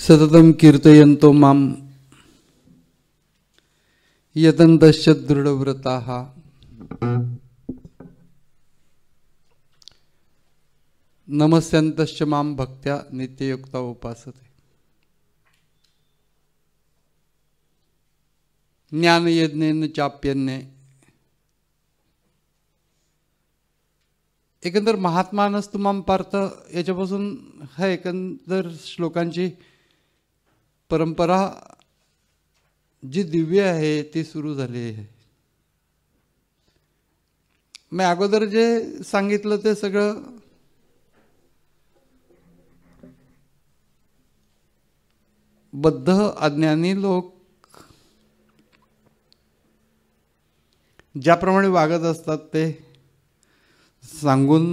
सततं कीर्तयन्तो मां यतन्तश्च दृढव्रताः नमस्यन्तश्च मां भक्त्या नित्ययुक्ता उपासते। ज्ञानयज्ञेन चाप्यन्ये एकंदर महात्मानस्तु मां पार्थ याच्यापासून हा एकंदर श्लोकांची परंपरा जी दिव्य आहे ती सुरू झाली आहे। मी अगोदर जे सांगितलं ते सगळं बद्ध अज्ञानी लोक ज्याप्रमाणे वागत असतात ते सांगून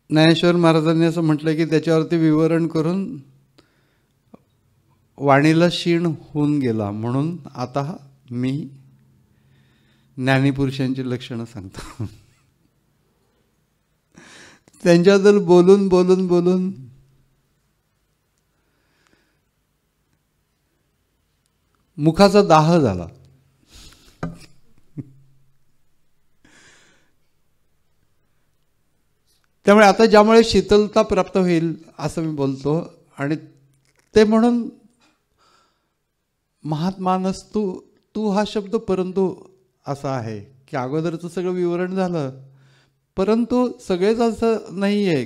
ज्ञानेश्वर महाराजांनी असं म्हटलं की त्याच्यावरती विवरण करून वाणीला क्षीण होऊन गेला, म्हणून आता मी ज्ञानीपुरुषांची लक्षणं सांगतो। त्यांच्याबद्दल बोलून बोलून बोलून मुखाचा दाह झाला। त्यामुळे आता ज्यामुळे शीतलता प्राप्त होईल असं मी बोलतो, आणि ते म्हणून महात्मानस्तु तू हा शब्द परंतु असा आहे की अगोदरचं सगळं विवरण झालं, परंतु सगळेच असं नाही आहे।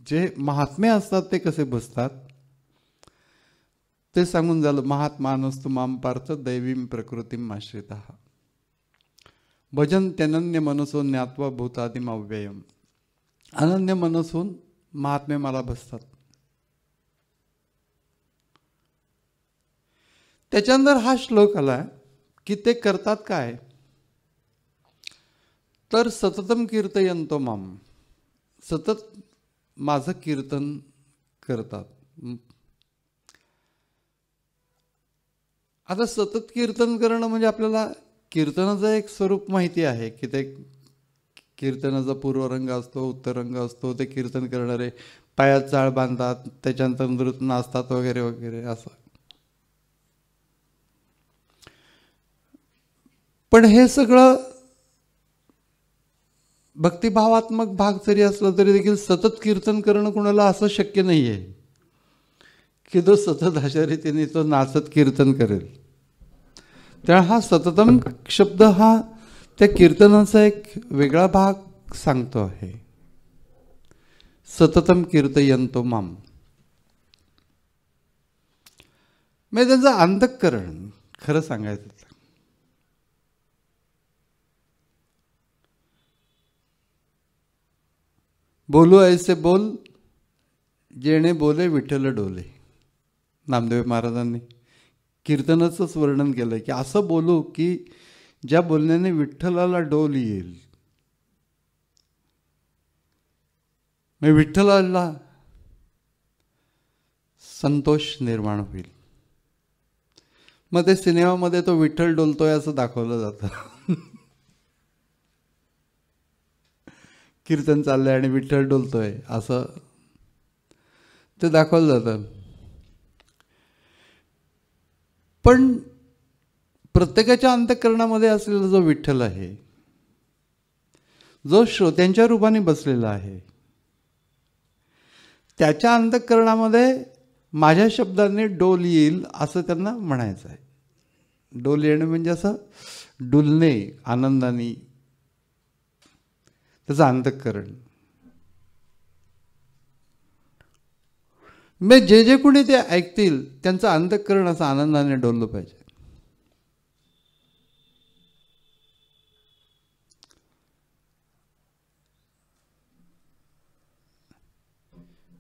जे महात्मे असतात ते कसे बसतात ते सांगून झालं। महात्मानस्तु मां पार्थ दैवीं प्रकृतीम आश्रितः भजन्त्यनन्य मनसो ज्ञात्वा भूतादिम अव्ययम्। अनन्य मनसून महात्मे मला बसतात। त्याच्यानंतर हा श्लोक आला की ते करतात काय, तर सततम कीर्तयन्तो मां, सतत माझं कीर्तन करतात। आता सतत कीर्तन करणं म्हणजे आपल्याला कीर्तनाचं एक स्वरूप माहिती आहे की ते कीर्तनाचा पूर्वरंग असतो, उत्तररंग असतो, ते कीर्तन करणारे पायात चाळ बांधतात, त्याच्यानंतर नृत्य नाचतात वगैरे वगैरे असं। पण हे सगळं भक्तिभावात्मक भाग जरी असलं तरी देखील सतत कीर्तन करणं कुणाला असं शक्य नाही आहे की तो सतत अशा रीतीने तो नाचत कीर्तन करेल। त्यामुळे हा सततम शब्द हा त्या कीर्तनाचा एक वेगळा भाग सांगतो आहे। सततम कीर्तयन्तो मां म्हणजे त्यांचं अंतःकरण खरं सांगायचं, बोलू ऐसे बोल जेणे बोले विठ्ठल डोले। नामदेव महाराजांनी कीर्तनाचंच वर्णन केलं की असं बोलू की ज्या बोलण्याने विठ्ठलाला डोल येईल, मग विठ्ठलाला संतोष निर्माण होईल। मग ते सिनेमामध्ये तो विठ्ठल डोलतोय असं दाखवलं जातं। कीर्तन चाललंय आणि विठ्ठल डोलतोय असं ते दाखवलं जातं। पण प्रत्येकाच्या अंतःकरणामध्ये असलेला जो विठ्ठल आहे, जो श्रोत्यांच्या रूपाने बसलेला आहे, त्याच्या अंतःकरणामध्ये माझ्या शब्दाने डोल येईल असं त्यांना म्हणायचं आहे। डोल येणं म्हणजे असं डुलणे आनंदाने, त्याचं अंतःकरण। मग जे जे कोणी ते ऐकतील त्यांचं अंतःकरण असं आनंदाने डोललं पाहिजे।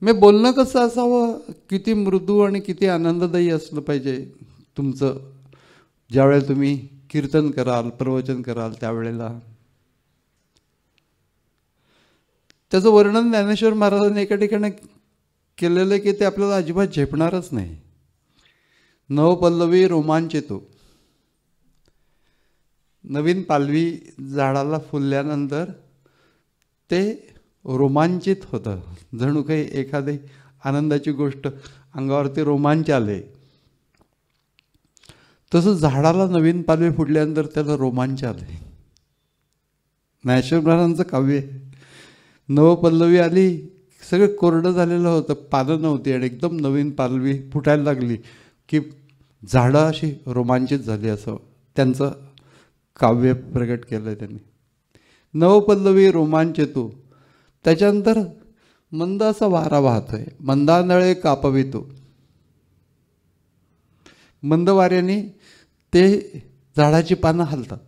मी बोलणं कसं असावं, किती मृदू आणि किती आनंददायी असलं पाहिजे तुमचं ज्यावेळेला तुम्ही कीर्तन कराल, प्रवचन कराल त्यावेळेला। त्याचं वर्णन ज्ञानेश्वर महाराजांनी एका ठिकाणी केलेलं की ते आपल्याला अजिबात झेपणारच नाही। नवपल्लवी रोमांचितो, नवीन पालवी झाडाला फुलल्यानंतर ते रोमांचित होतं, जणू काही एखादी आनंदाची गोष्ट अंगावरती रोमांच आले. तसं झाडाला नवीन पालवी फुटल्यानंतर त्याला रोमांच आले. ज्ञानेश्वर महाराजांचं काव्य आहे. नवपल्लवी आली, सगळं कोरडं झालेलं होतं, पानं नव्हती आणि एकदम नवीन पालवी फुटायला लागली की झाडं अशी रोमांचित झाली, असं त्यांचं काव्य प्रगट केलं त्यांनी. नवपल्लवी रोमांचितू. त्याच्यानंतर मंद असा वारा वाहतोय, मंदानळे कापवितो. मंद वाऱ्याने ते झाडाची पानं हलतात.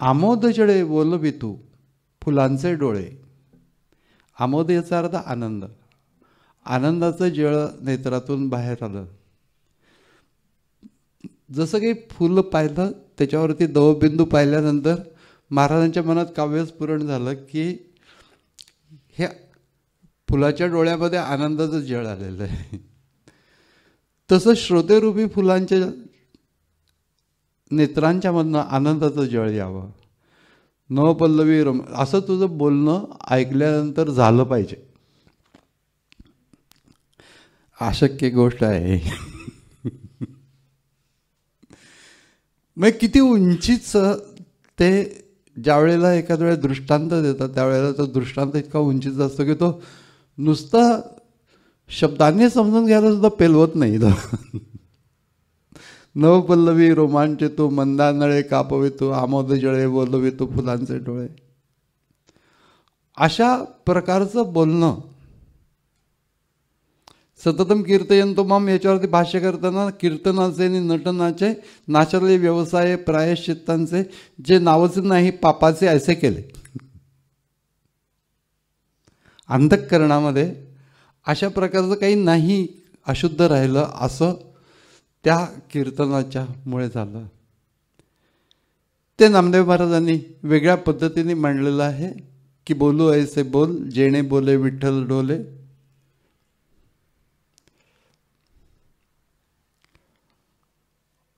आमोद जळे बोलवितू, फुलांचे डोळे. आमोद याचा अर्थ आनंद. आनंदाचं जळ नेत्रातून बाहेर आलं. जसं काही फुलं पाहिलं त्याच्यावरती दवबिंदू पाहिल्यानंतर महाराजांच्या मनात काव्य स्फुरण झालं की हे फुलाच्या डोळ्यामध्ये आनंदाचं जळ आलेलं आहे. तसं श्रोतेरूपी फुलांच्या नेत्रांच्या मधनं आनंदाचं जळ यावं. नवपल्लवी असं तुझं बोलणं ऐकल्यानंतर झालं पाहिजे. अशक्य गोष्ट आहे. मग किती उंचीच ते ज्या वेळेला एखाद्या वेळेला दृष्टांत देतात त्यावेळेला तो दृष्टांत इतका उंचीचा असतो की तो नुसता शब्दांनी समजून घ्यायला सुद्धा पेलवत नाही. नवपल्लवी रोमांचितो, मंदानळे कापवितो, आमोद जळे बोलवितो, फुलांचे डोळे. अशा प्रकारचं बोलणं. सततम कीर्तयंतो माम याच्यावरती भाष्य करताना कीर्तनाचे आणि नटनाचे नाचरले व्यवसाय प्रायश्चित्तांचे जे नावच नाही पापाचे असे केले. अंतःकरणामध्ये अशा प्रकारचं काही नाही अशुद्ध राहिलं असं त्या कीर्तनाच्या मुळे झालं. ते नामदेव महाराजांनी वेगळ्या पद्धतीने मांडलेलं आहे की बोलू ऐसे बोल जेणे बोले विठ्ठल डोले.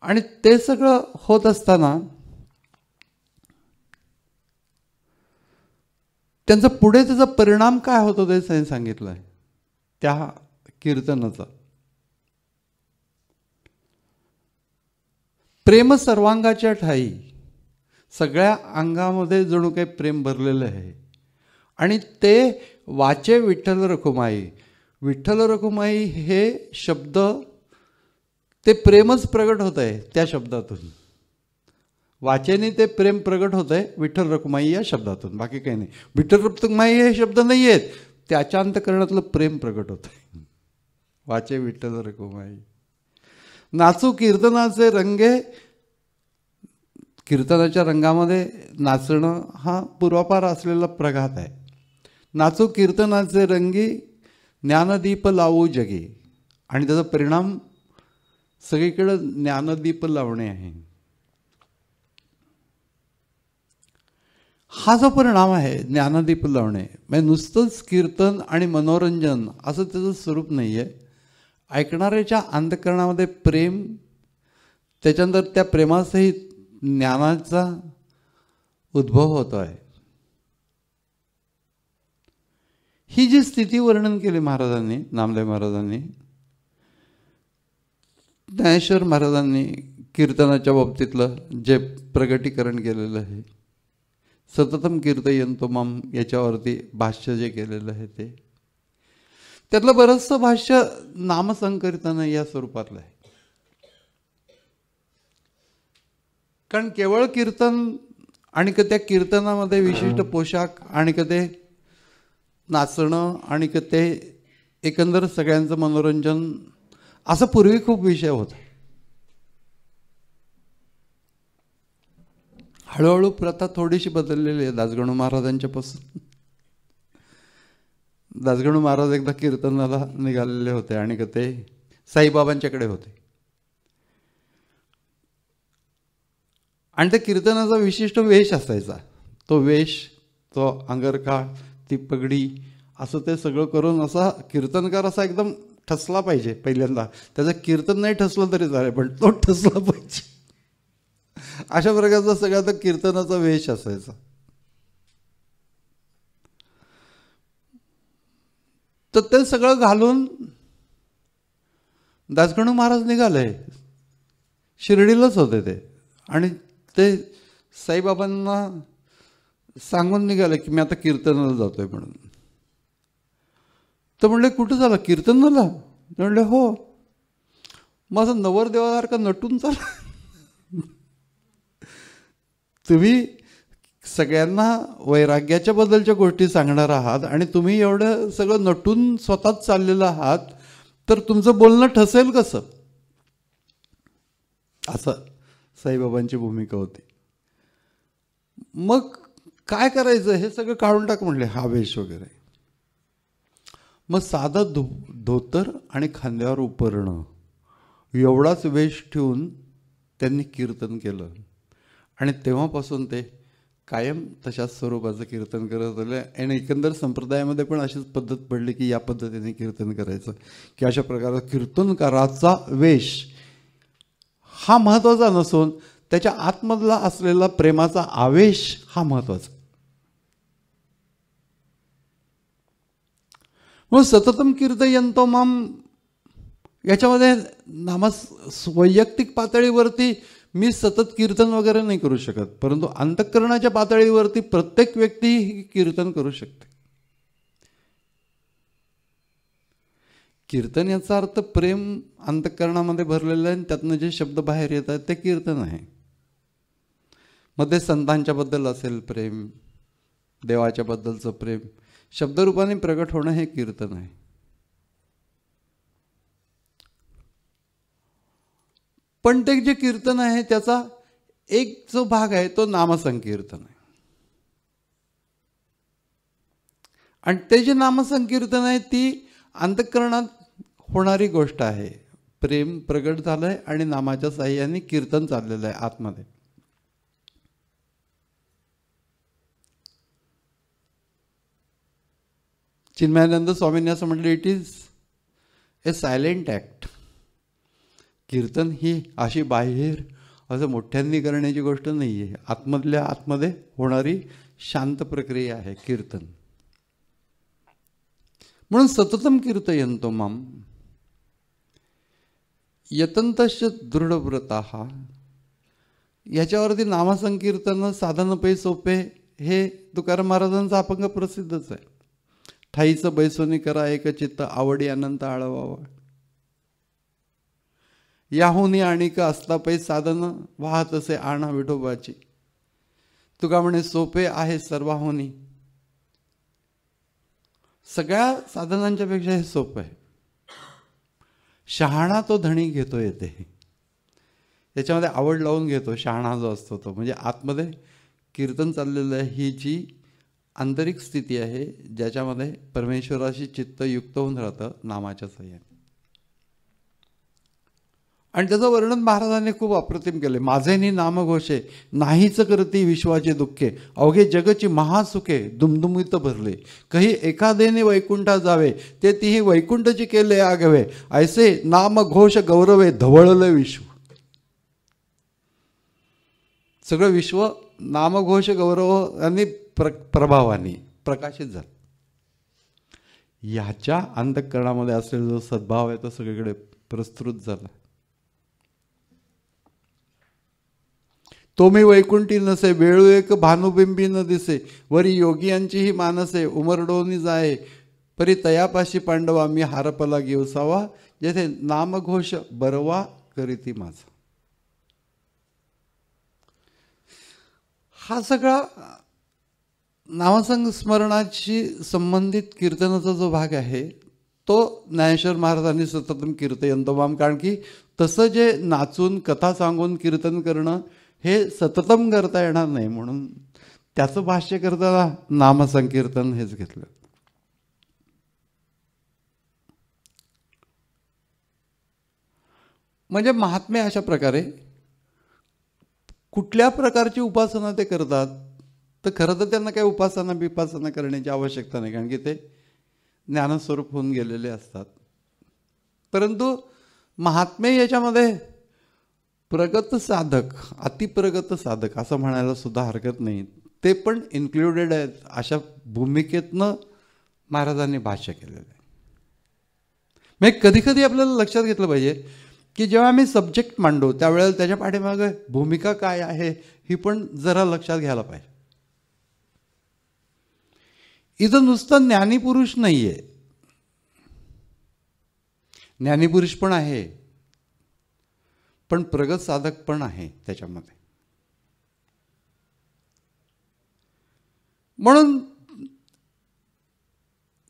आणि ते सगळं होत असताना त्यांचा पुढे त्याचा परिणाम काय होतो ते त्यांनी सांगितलं आहे त्या कीर्तनाचा. प्रेम सर्वांगाच्या ठाई. सगळ्या अंगामध्ये जणू काही प्रेम भरलेलं आहे. आणि ते वाचे विठ्ठल रखुमाई. विठ्ठल रखुमाई हे शब्द ते प्रेमच प्रगट होत आहे त्या शब्दातून. वाचेने ते प्रेम प्रगट होत आहे विठ्ठल रखुमाई या शब्दातून, बाकी काही नाही. विठ्ठल रखुमाई हे शब्द नाही आहेत, त्याच्या अंतःकरणातलं प्रेम प्रगट होत आहे. वाचे विठ्ठल रखुमाई. नाचू कीर्तनाचे रंगे. कीर्तनाच्या रंगामध्ये नाचणं हा पूर्वापार असलेला प्रघात आहे. नाचू कीर्तनाचे रंगी ज्ञानदीप लावू जगी. आणि त्याचा परिणाम सगळीकडे ज्ञानदीप लावणे आहे. हा जो परिणाम आहे ज्ञानदीप लावणे, म्हणजे नुसतंच कीर्तन आणि मनोरंजन असं त्याचं स्वरूप नाही आहे. ऐकणाऱ्याच्या अंतःकरणामध्ये प्रेम, त्याच्यानंतर त्या प्रेमासहित ज्ञानाचा उद्भव होतो आहे. ही जी स्थिती वर्णन केली महाराजांनी, नामदेव महाराजांनी, ज्ञानेश्वर महाराजांनी कीर्तनाच्या बाबतीतलं जे प्रगटीकरण केलेलं आहे, सततम कीर्तयंतो माम याच्यावरती भाष्य जे केलेलं आहे ते, त्यातलं बरंचसं भाष्य नामसंकीर्तन या स्वरूपातलं आहे. कारण केवळ कीर्तन आणि त्या कीर्तनामध्ये विशिष्ट पोशाख आणि ते नाचणं आणि ते एकंदर सगळ्यांचं मनोरंजन असं पूर्वी खूप विषय होता. हळूहळू प्रथा थोडीशी बदललेली आहे दासगणू महाराजांच्या पासून. दासगणू महाराज एकदा कीर्तनाला निघालेले होते आणि ते साईबाबांच्याकडे होते. आणि त्या कीर्तनाचा विशिष्ट वेश असायचा. तो वेश, तो अंगरखा, ती पगडी, असं ते सगळं करून असा कीर्तनकार असा एकदम ठसला पाहिजे. पहिल्यांदा त्याचं कीर्तन नाही ठसलं तरी चालेल, पण तो ठसला पाहिजे अशा प्रकारचा सगळा तर कीर्तनाचा वेश असायचा. तर ते सगळं घालून दासगणू महाराज निघाले. शिर्डीलाच होते ते, आणि ते साईबाबांना सांगून निघाले की मी आता कीर्तनाला जातोय म्हणून. तर म्हणले कुठं झालं, कीर्तनाला? म्हणले हो. माझं नवरदेवासारखं नटून चाल. तुम्ही सगळ्यांना वैराग्याच्या बद्दलच्या गोष्टी सांगणार आहात आणि तुम्ही एवढं सगळं नटून स्वतःच चाललेलं आहात, तर तुमचं बोलणं ठसेल कसं? असं साईबाबांची भूमिका होती. मग काय करायचं, हे सगळं काढून टाक म्हणले, हा वेश वगैरे. मग साधं धोतर आणि खांद्यावर उपरणं एवढाच वेश ठेवून त्यांनी कीर्तन केलं. आणि तेव्हापासून ते कायम तशाच स्वरूपाचं कीर्तन करत आले. आणि एकंदर संप्रदायामध्ये पण अशीच पद्धत पडली की या पद्धतीने कीर्तन करायचं, की अशा प्रकारचा कीर्तनकाराचा वेश हा महत्त्वाचा नसून त्याच्या आतमधला असलेला प्रेमाचा आवेश हा महत्त्वाचा. मग सततम कीर्तयन्तो माम याच्यामध्ये वैयक्तिक पातळीवरती मी सतत कीर्तन वगैरे नाही करू शकत, परंतु अंतःकरणाच्या पातळीवरती प्रत्येक व्यक्ती कीर्तन करू शकते. कीर्तन याचा अर्थ प्रेम अंतःकरणामध्ये भरलेलं आहे, त्यातनं जे शब्द बाहेर येतात ते कीर्तन आहे. मग ते संतांच्या बद्दल असेल प्रेम, देवाच्या बद्दलचं प्रेम शब्दरूपाने प्रगट होणं हे कीर्तन आहे. पण ते जे कीर्तन आहे त्याचा एक जो भाग आहे तो नामसंकीर्तन आहे. आणि ते जे नामसंकीर्तन आहे ती अंतःकरणात होणारी गोष्ट आहे. प्रेम प्रगट झालंय आणि नामाच्या साह्याने कीर्तन चाललेलं आहे आतमध्ये. चिन्मयानंद स्वामींनी असं म्हटलं, it is a silent act. कीर्तन ही अशी बाहेर असं मोठ्यांनी करण्याची गोष्ट नाही आहे, आतमधल्या आतमध्ये होणारी शांत प्रक्रिया आहे कीर्तन. म्हणून सततम कीर्तयन्तो माम यतन्तश्च दृढव्रताः. याच्यावरती नामसंकीर्तन साधन पै सोपे हे तुकाराम महाराजांचा अभंग प्रसिद्धच आहे. ठाईचं बैसोनी करा एक चित्त, आवडी अनंत आळवावा. याहुनी आणिक असता पै साधन, वाहत असे आणा विठोबाची. तुका म्हणे सोपे आहे सर्वाहुनी. सगळ्या साधनांच्या पेक्षा हे सोपं आहे. शहाणा तो धणी घेतो येते, त्याच्यामध्ये आवड लावून घेतो. शहाणा जो असतो तो म्हणजे आतमध्ये कीर्तन चाललेलं आहे, ही जी आंतरिक स्थिती आहे ज्याच्यामध्ये परमेश्वराशी चित्त युक्त होऊन राहतं नामाच्या साह्याने. आणि त्याचं वर्णन महाराजांनी खूप अप्रतिम केले. माझे नि नामघोषे नाहीच करती विश्वाचे दुःखे, अवघे जगची महासुखे दुमदुमीत भरले. काही एखादेने वैकुंठा जावे, ते तीही वैकुंठची केले आगवे. ऐसे नामघोष गौरवे धवळले विश्व. सगळं विश्व नामघोष गौरव आणि प्रभावाने प्रकाशित झालं. ह्याच्या अंतःकरणामध्ये असलेला जो सद्भाव आहे तो सगळीकडे प्रस्तुत झाला. तो मी वैकुंठी नसे, वेळू एक भानुबिंबी न दिसे. वरी योगियांचीही मानसे, उमरडोनी जाये. परी तयापाशी पांडवा, मी हारपला घेवसावा. जेथे नामघोष बरवा करीती माझा. हा सगळा नामसंस्मरणाशी संबंधित कीर्तनाचा जो भाग आहे तो ज्ञानेश्वर महाराजांनी सततम कीर्तयन्तो माम. कारण की तसं जे नाचून कथा सांगून कीर्तन करणं हे सततम करता येणार नाही, म्हणून त्याचं भाष्य करताना नामसंकीर्तन हेच घेतलं. म्हणजे महात्मे अशा प्रकारे कुठल्या प्रकारची उपासना ते करतात, तर खरं तर त्यांना काही उपासना बिपासना करण्याची आवश्यकता नाही, कारण की ते ज्ञानस्वरूप होऊन गेलेले असतात. परंतु महात्मे याच्यामध्ये प्रगत साधक, अतिप्रगत साधक असं म्हणायला सुद्धा हरकत नाही, ते पण इन्क्लुडेड आहेत अशा भूमिकेतनं महाराजांनी भाष्य केलेलं आहे. म्हणजे कधी कधी आपल्याला लक्षात घेतलं पाहिजे की जेव्हा आम्ही सब्जेक्ट मांडू त्यावेळेला त्याच्या पाठीमागे भूमिका काय आहे ही पण जरा लक्षात घ्यायला पाहिजे. इथं नुसतं ज्ञानीपुरुष नाही आहे, ज्ञानीपुरुष पण आहे, पण प्रगत साधक पण आहे त्याच्यामध्ये. म्हणून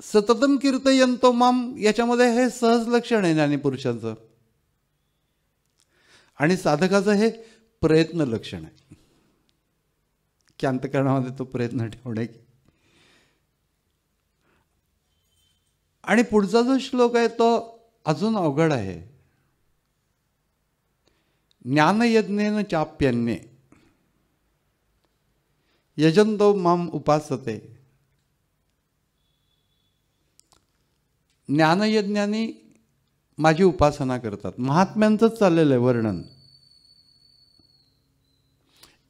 सततम कीर्तयंतो माम याच्यामध्ये हे सहज लक्षण आहे ज्ञानीपुरुषांचं, आणि साधकाचं हे प्रयत्न लक्षण आहे की अंतःकरणामध्ये तो प्रयत्न ठेवणे. आणि पुढचा जो श्लोक आहे तो अजून अवघड आहे. ज्ञानयज्ञेन चाप्यन्ये यजंतो माम उपासते. ज्ञानयज्ञानी माझी उपासना करतात. महात्म्यांचंच चाललेलं आहे वर्णन.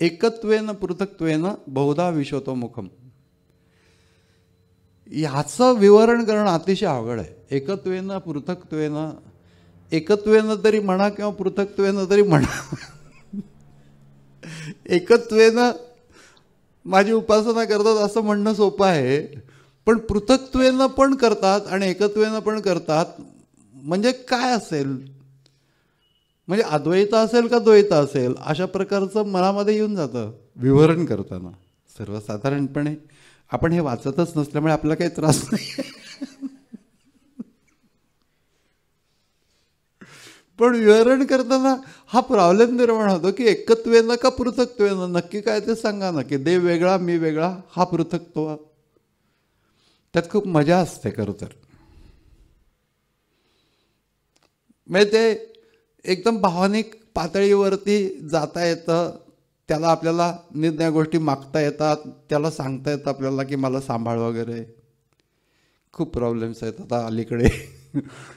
एकत्वेन पृथक्त्वेन बहुधा विश्वतो मुखम. ह्याचं विवरण करणं अतिशय अवघड आहे. एकत्वेन पृथक्त्वेन, एकत्वेन तरी म्हणा किंवा पृथक्त्वेन तरी म्हणा, एकत्वेन माझी उपासना करतात असं म्हणणं सोपं आहे, पण पृथक्त्वेन पण करतात आणि एकत्वेन पण करतात म्हणजे काय असेल? म्हणजे अद्वैत असेल का द्वैत असेल अशा प्रकारचं मनामध्ये येऊन जातं विवरण करताना. सर्वसाधारणपणे आपण हे वाचतच नसल्यामुळे आपल्याला काही त्रास नाही, पण विवरण करताना हा प्रॉब्लेम निर्माण होतो की एकत्वेनं का पृथक्त्वेनं, नक्की काय ते सांगा ना. की देव वेगळा मी वेगळा हा पृथक्त्व, त्यात खूप मजा असते खरं तर. म्हणजे ते एकदम भावनिक पातळीवरती जाता येतं, त्याला आपल्याला निरनिराळ्या गोष्टी मागता येतात, त्याला सांगता येतं आपल्याला की मला सांभाळ वगैरे. खूप प्रॉब्लेम्स आहेत आता अलीकडे.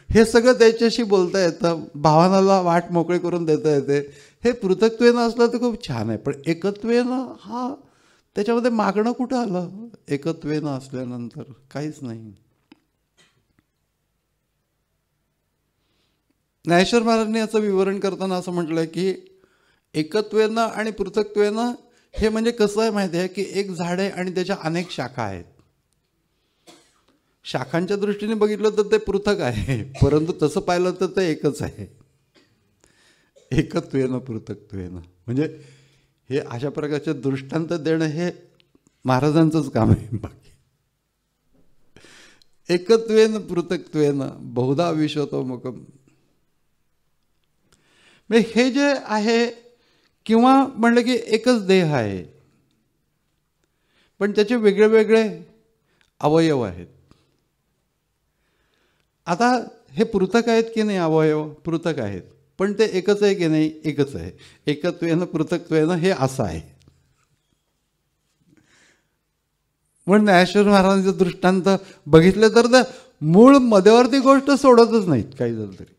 हे सगळं त्याच्याशी बोलता येतं, भावनाला वाट मोकळी करून देता येते. हे पृथक्त्वेनं असलं तर खूप छान आहे, पण एकत्वेनं हा त्याच्यामध्ये मागणं कुठं आलं? एकत्वेनं असल्यानंतर काहीच नाही. ज्ञानेश्वर महाराजांनी याचं विवरण करताना असं म्हटलंय की एकत्वेनं आणि पृथक्त्वेनं हे म्हणजे कसं आहे माहिती आहे की एक झाड आहे आणि त्याच्या अनेक शाखा आहेत. शाखांच्या दृष्टीने बघितलं तर ते पृथक आहे, परंतु तसं पाहिलं तर ते एकच आहे. एकत्वेनं पृथक्त्वेनं म्हणजे हे अशा प्रकारचे दृष्टांत देणं हे महाराजांचंच काम आहे. बाकी एकत्वेन पृथक्त्वेन बहुधा विश्वतो मुखम. हे जे आहे, किंवा म्हणलं की एकच देह आहे पण त्याचे वेगळे वेगळे अवयव आहेत. आता हे पृथक आहेत की नाही? अवयव पृथक आहेत, पण ते एकच आहे की नाही? एकच आहे. एकत्वेनं पृथक्त्वेनं हे असं आहे. म्हणून ज्ञानेश्वर महाराजांचं दृष्टांत बघितलं तर मूळ मध्यवर्ती गोष्ट सोडतच नाहीत काही झालं तरी.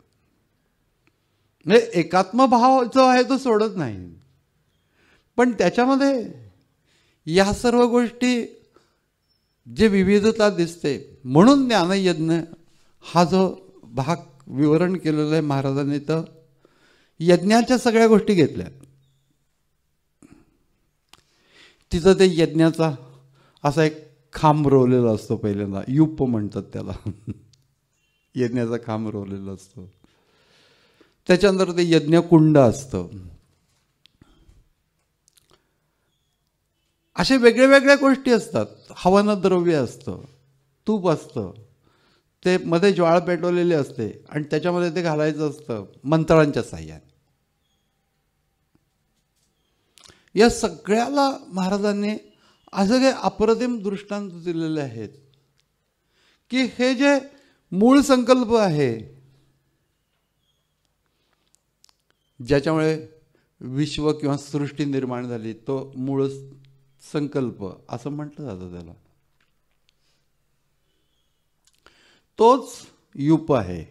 म्हणजे एकात्मभाव जो आहे तो सोडत नाही, पण त्याच्यामध्ये या सर्व गोष्टी जे विविधता दिसते. म्हणून ज्ञानयज्ञ हा जो भाग विवरण केलेला आहे महाराजांनी, तर यज्ञाच्या सगळ्या गोष्टी घेतल्या. तिथं ते यज्ञाचा असा एक खांब रोवलेला असतो, पहिल्यांदा युप म्हणतात त्याला. यज्ञाचा खांब रोवलेला असतो. त्याच्यानंतर ते यज्ञकुंड असतं. असे वेगळ्या वेगळ्या गोष्टी असतात. हवनद्रव्य असतं, तूप असतं, ते मध्ये ज्वाळ पेटवलेली असते आणि त्याच्यामध्ये ते घालायचं असतं मंत्रांच्या साह्याने. या सगळ्याला महाराजांनी असं काही अप्रतिम दृष्टांत दिलेले आहेत की हे जे मूळ संकल्प आहे, ज्याच्यामुळे विश्व किंवा सृष्टी निर्माण झाली, तो मूळ संकल्प असं म्हटलं जातं त्याला. तोच युप आहे,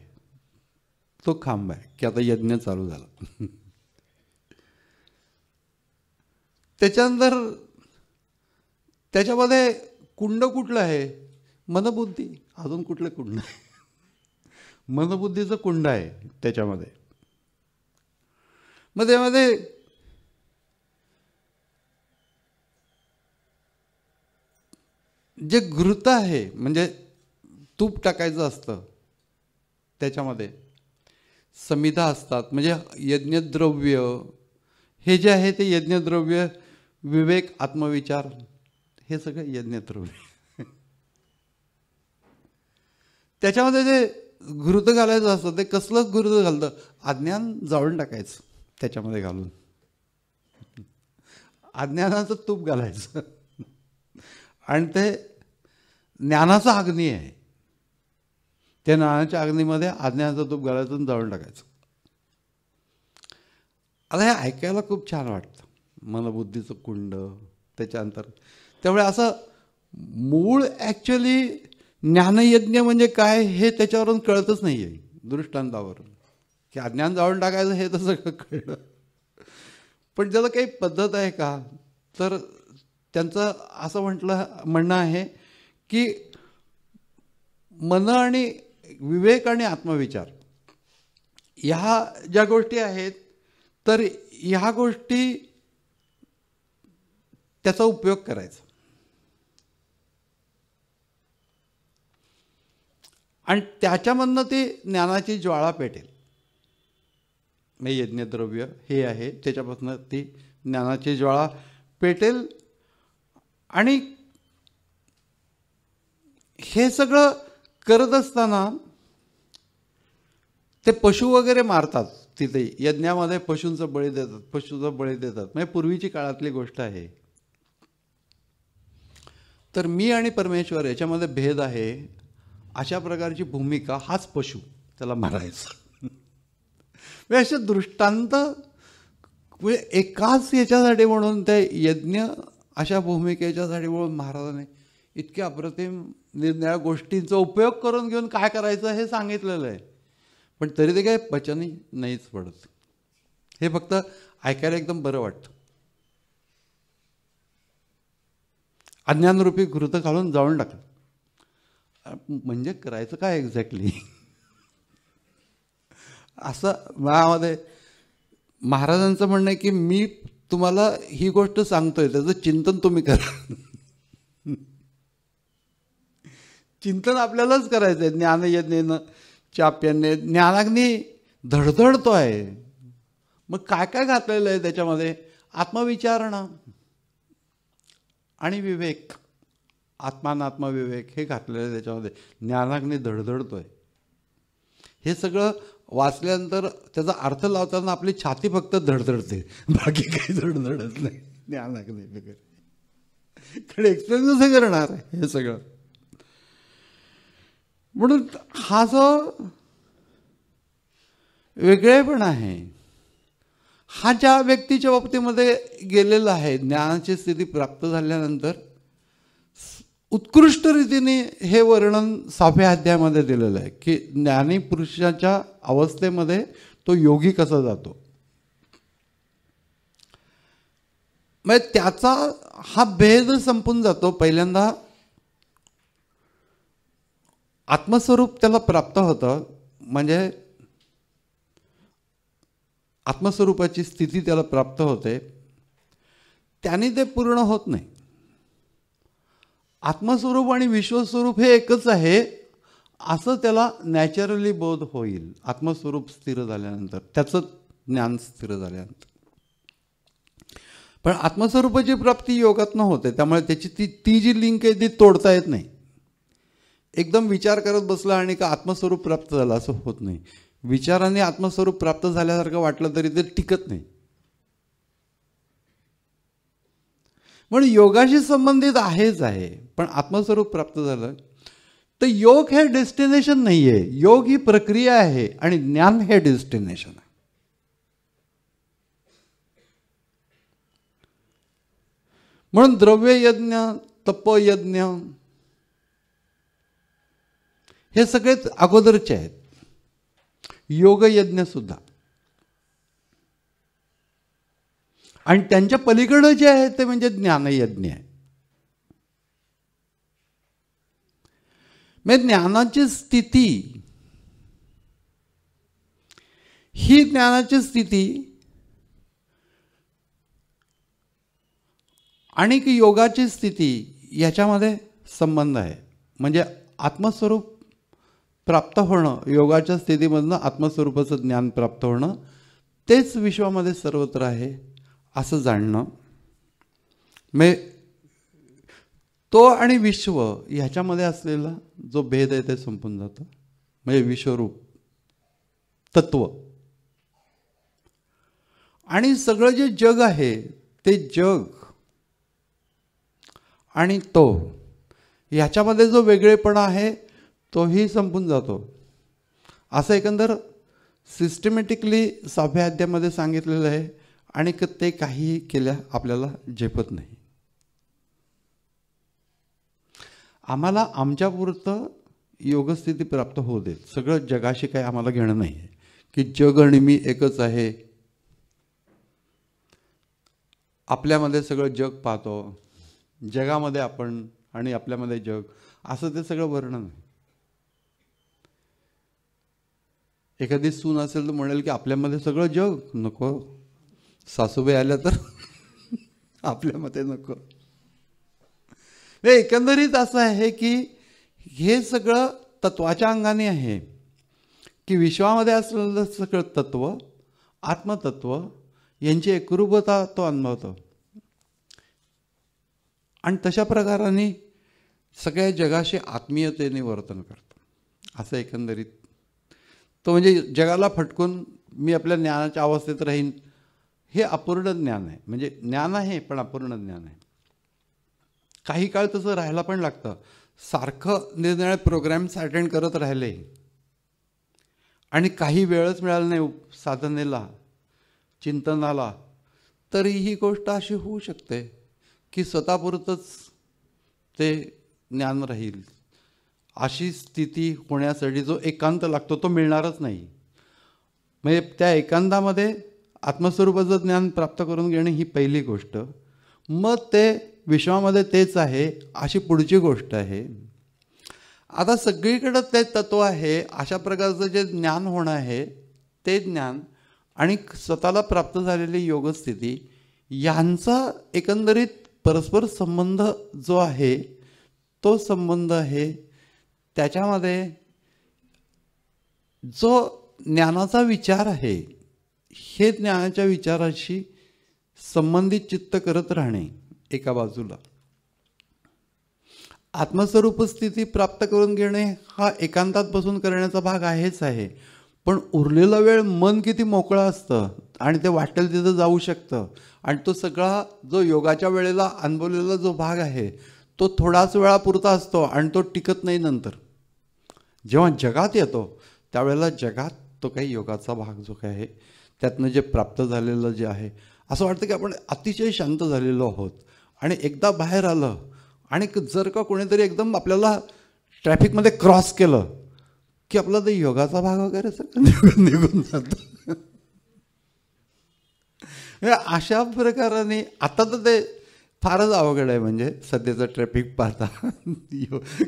तो खांब आहे की आता यज्ञ चालू झाला. त्याच्यानंतर त्याच्यामध्ये कुंड कुठलं आहे? मनबुद्धी. अजून कुठलं कुंड आहे? मनबुद्धीचं कुंड आहे त्याच्यामध्ये. मग त्यामध्ये जे घृत आहे, म्हणजे तूप टाकायचं असतं, त्याच्यामध्ये समिधा असतात, म्हणजे यज्ञद्रव्य. हे जे आहे ते यज्ञद्रव्य, विवेक, आत्मविचार, हे सगळं यज्ञद्रव्य. त्याच्यामध्ये जे घृत घालायचं असतं ते कसलंच घृत घालतं? अज्ञान जाळून टाकायचं त्याच्यामध्ये घालून, अज्ञानाचं तूप घालायचं. आणि ते ज्ञानाचा अग्नी आहे. त्या ज्ञानाच्या अग्नीमध्ये अज्ञानाचं तूप घालायचं आणि जाळून टाकायचं. आता हे ऐकायला खूप छान वाटतं, मनबुद्धीचं कुंड. त्याच्यानंतर त्यामुळे असं मूळ ॲक्च्युली ज्ञानयज्ञ म्हणजे काय हे त्याच्यावरून कळतच नाही आहे, दृष्टांतावरून. की अज्ञान जाळून टाकायचं हे तर सगळं कळलं, पण त्याला काही पद्धत आहे का? तर त्यांचं असं म्हणणं आहे की मन आणि विवेक आणि आत्मविचार ह्या ज्या गोष्टी आहेत, तर ह्या गोष्टी त्याचा उपयोग करायचा. आणि त्याच्यामधनं ती ज्ञानाची ज्वाळा पेटेल. म्हणजे यज्ञद्रव्य हे आहे, त्याच्यापासून ती ज्ञानाची ज्वाळा पेटेल. आणि हे सगळं करत असताना ते पशु वगैरे मारतात तिथे यज्ञामध्ये, पशूंचं बळी देतात, पशूचा बळी देतात. म्हणजे पूर्वीची काळातली गोष्ट आहे. तर मी आणि परमेश्वर याच्यामध्ये भेद आहे, अशा प्रकारची भूमिका, हाच पशु त्याला मारायचा. म्हणजे असे दृष्टांत एकाच याच्यासाठी म्हणून ते यज्ञ अशा भूमिकेच्यासाठी म्हणून महाराजांनी इतक्या अप्रतिम निरनिराळ्या गोष्टींचा उपयोग करून घेऊन काय करायचं हे सांगितलेलं आहे. पण तरी ते काय पचनी नाहीच पडत. हे फक्त ऐकायला एकदम बरं वाटतं. अज्ञानरूपी घृत घालून जाळून टाकलं म्हणजे करायचं काय एक्झॅक्टली? असं माझ्यामध्ये महाराजांचं म्हणणं आहे की मी तुम्हाला ही गोष्ट सांगतोय, त्याचं चिंतन तुम्ही करा. चिंतन आपल्यालाच करायचं आहे. ज्ञानयज्ञेनं चाप्याने ज्ञानाग्नी धडधडतो आहे. मग काय काय घातलेलं आहे त्याच्यामध्ये? आत्मविचारणा आणि विवेक, आत्मानात्मविवेक हे घातलेलं आहे त्याच्यामध्ये. ज्ञानाग्नी धडधडतोय. हे सगळं वाचल्यानंतर त्याचा अर्थ लावताना आपली छाती फक्त धडधडते, बाकी काही धडधडत नाही. ज्ञानाग्नी वगैरे कारण एक्सप्लेन कसं करणार हे सगळं. म्हणून हा जो वेगळेपण आहे, हा ज्या व्यक्तीच्या बाबतीमध्ये गेलेला आहे, ज्ञानाची स्थिती प्राप्त झाल्यानंतर उत्कृष्ट रीतीने हे वर्णन 6व्या अध्यायामध्ये दिलेलं आहे की ज्ञानी पुरुषाच्या अवस्थेमध्ये तो योगी कसा जातो. मग त्याचा हा भेद संपून जातो. पहिल्यांदा आत्मस्वरूप त्याला प्राप्त होतं, म्हणजे आत्मस्वरूपाची स्थिती त्याला प्राप्त होते. त्याने ते पूर्ण होत नाही. आत्मस्वरूप आणि विश्वस्वरूप हे एकच आहे असं त्याला नॅचरली बोध होईल आत्मस्वरूप स्थिर झाल्यानंतर, त्याचं ज्ञान स्थिर झाल्यानंतर. पण आत्मस्वरूपाची प्राप्ती योगातनं होते, त्यामुळे त्याची ती जी लिंक आहे ती तोडता येत नाही. एकदम विचार करत बसला आणि का आत्मस्वरूप प्राप्त झालं असं होत नाही. विचाराने आत्मस्वरूप प्राप्त झाल्यासारखं वाटलं तरी ते टिकत नाही. म्हणून योगाशी संबंधित आहेच आहे, पण आत्मस्वरूप प्राप्त झालं तर योग हे डेस्टिनेशन नाही आहे. योग ही प्रक्रिया आहे आणि ज्ञान हे डेस्टिनेशन आहे. म्हणून द्रव्ययज्ञ, तपयज्ञ हे सगळेच अगोदरचे आहेत. योगयज्ञ सुद्धा. आणि त्यांच्या पलीकडं जे आहे ते म्हणजे ज्ञानयज्ञ आहे. म्हणजे ज्ञानाची स्थिती, ही ज्ञानाची स्थिती आणि योगाची स्थिती याच्यामध्ये संबंध आहे. म्हणजे आत्मस्वरूप प्राप्त होणं, योगाच्या स्थितीमधनं आत्मस्वरूपाचं ज्ञान प्राप्त होणं, तेच विश्वामध्ये सर्वत्र आहे असं जाणणं. म्हणजे तो आणि विश्व ह्याच्यामध्ये असलेला जो भेद आहे ते संपून जातं. म्हणजे विश्वरूप तत्व आणि सगळं जे जग आहे ते जग आणि तो ह्याच्यामध्ये जो वेगळेपणा आहे तोही संपून जातो. असं एकंदर सिस्टमॅटिकली 6व्या अध्यायामध्ये सांगितलेलं आहे आणि ते काही केल्या आपल्याला झेपत नाही. आम्हाला आमच्यापुरतं योगस्थिती प्राप्त होऊ देत. सगळं जगाशी काही आम्हाला घेणं नाही आहे की जग आणि मी एकच आहे. आपल्यामध्ये सगळं जग पाहतो, जगामध्ये आपण आणि आपल्यामध्ये जग, असं ते सगळं वर्णन आहे. एखादी सून असेल तर म्हणेल की आपल्यामध्ये सगळं जग नको, सासूबाई आल्या तर आपल्यामध्ये नको. एकंदरीत असं आहे की हे सगळं तत्वाच्या अंगाने आहे की विश्वामध्ये असलेलं सगळं तत्व, आत्मतत्व यांची एकरूपता तो अनुभवतो आणि तशा प्रकाराने सगळ्या जगाशी आत्मीयतेने वर्तन करतो. असं एकंदरीत तो म्हणजे जगाला फटकून मी आपल्या ज्ञानाच्या अवस्थेत राहीन, हे अपूर्ण ज्ञान आहे. म्हणजे ज्ञान आहे पण अपूर्ण ज्ञान आहे. काही काळ तसं राहायला पण लागतं. सारखं निरनिराळे प्रोग्रॅम्स अटेंड करत राहिले आणि काही वेळच मिळाला नाही साधनेला, चिंतनाला, तरी ही गोष्ट अशी होऊ शकते की स्वतःपुरतंच ते ज्ञान राहील. अशी स्थिती होण्यासाठी जो एकांत लागतो तो मिळणारच नाही. म्हणजे त्या एकांतामध्ये आत्मस्वरूपाचं ज्ञान प्राप्त करून घेणे ही पहिली गोष्ट. मग ते विश्वामध्ये तेच आहे अशी पुढची गोष्ट आहे. आता सगळीकडं ते तत्व आहे अशा प्रकारचं जे ज्ञान होणं आहे ते ज्ञान आणि स्वतःला प्राप्त झालेली योगस्थिती यांचा एकंदरीत परस्पर संबंध जो आहे तो संबंध आहे. त्याच्यामध्ये जो ज्ञानाचा विचार आहे हे ज्ञानाच्या विचाराशी संबंधित चित्त करत राहणे एका बाजूला, आत्मस्वरूप स्थिती प्राप्त करून घेणे हा एकांतात बसून करण्याचा भाग आहेच आहे. पण उरलेला वेळ मन किती मोकळं असतं आणि ते वाटेल तिथं जाऊ शकतं. आणि तो सगळा जो योगाच्या वेळेला अनुभवलेला जो भाग आहे तो थोडाच वेळापुरता असतो आणि तो टिकत नाही. नंतर जेव्हा जगात येतो त्यावेळेला जगात तो काही योगाचा भाग जो काय आहे त्यातनं जे प्राप्त झालेलं जे आहे असं वाटतं की आपण अतिशय शांत झालेलो आहोत. आणि एकदा बाहेर आलं आणि जर का कोणीतरी एकदम आपल्याला ट्रॅफिकमध्ये क्रॉस केलं की आपला ते योगाचा भाग वगैरे सगळं निघून जातो. अशा प्रकाराने आता तर ते फारच अवघड आहे. म्हणजे सध्याचं ट्रॅफिक पाहता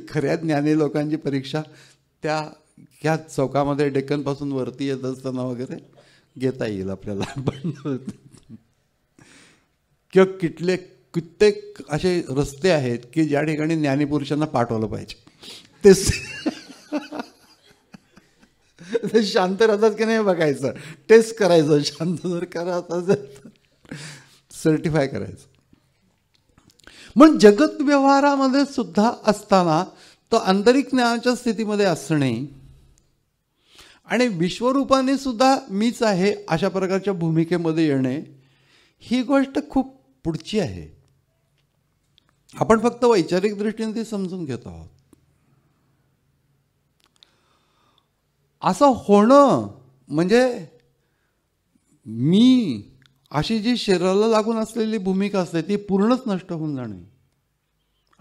खऱ्या ज्ञानी लोकांची परीक्षा त्या चौकामध्ये डेक्कनपासून वरती येत असताना वगैरे घेता येईल आपल्याला. पण किंवा कित्येक असे रस्ते आहेत की ज्या ठिकाणी ज्ञानीपुरुषांना पाठवलं पाहिजे ते शांत राहतात की नाही बघायचं, टेस्ट करायचं. शांत जर करत असेल तर सर्टिफाय करायचं. मग जगत व्यवहारामध्ये सुद्धा असताना तो आंतरिक ज्ञानाच्या स्थितीमध्ये असणे आणि विश्वरूपाने सुद्धा मीच आहे अशा प्रकारच्या भूमिकेमध्ये येणे ही गोष्ट खूप पुढची आहे. आपण फक्त वैचारिक दृष्टीने ती समजून घेत आहोत. असं होणं म्हणजे मी अशी जी शरीराला लागून असलेली भूमिका असते ती पूर्णच नष्ट होऊन जाणे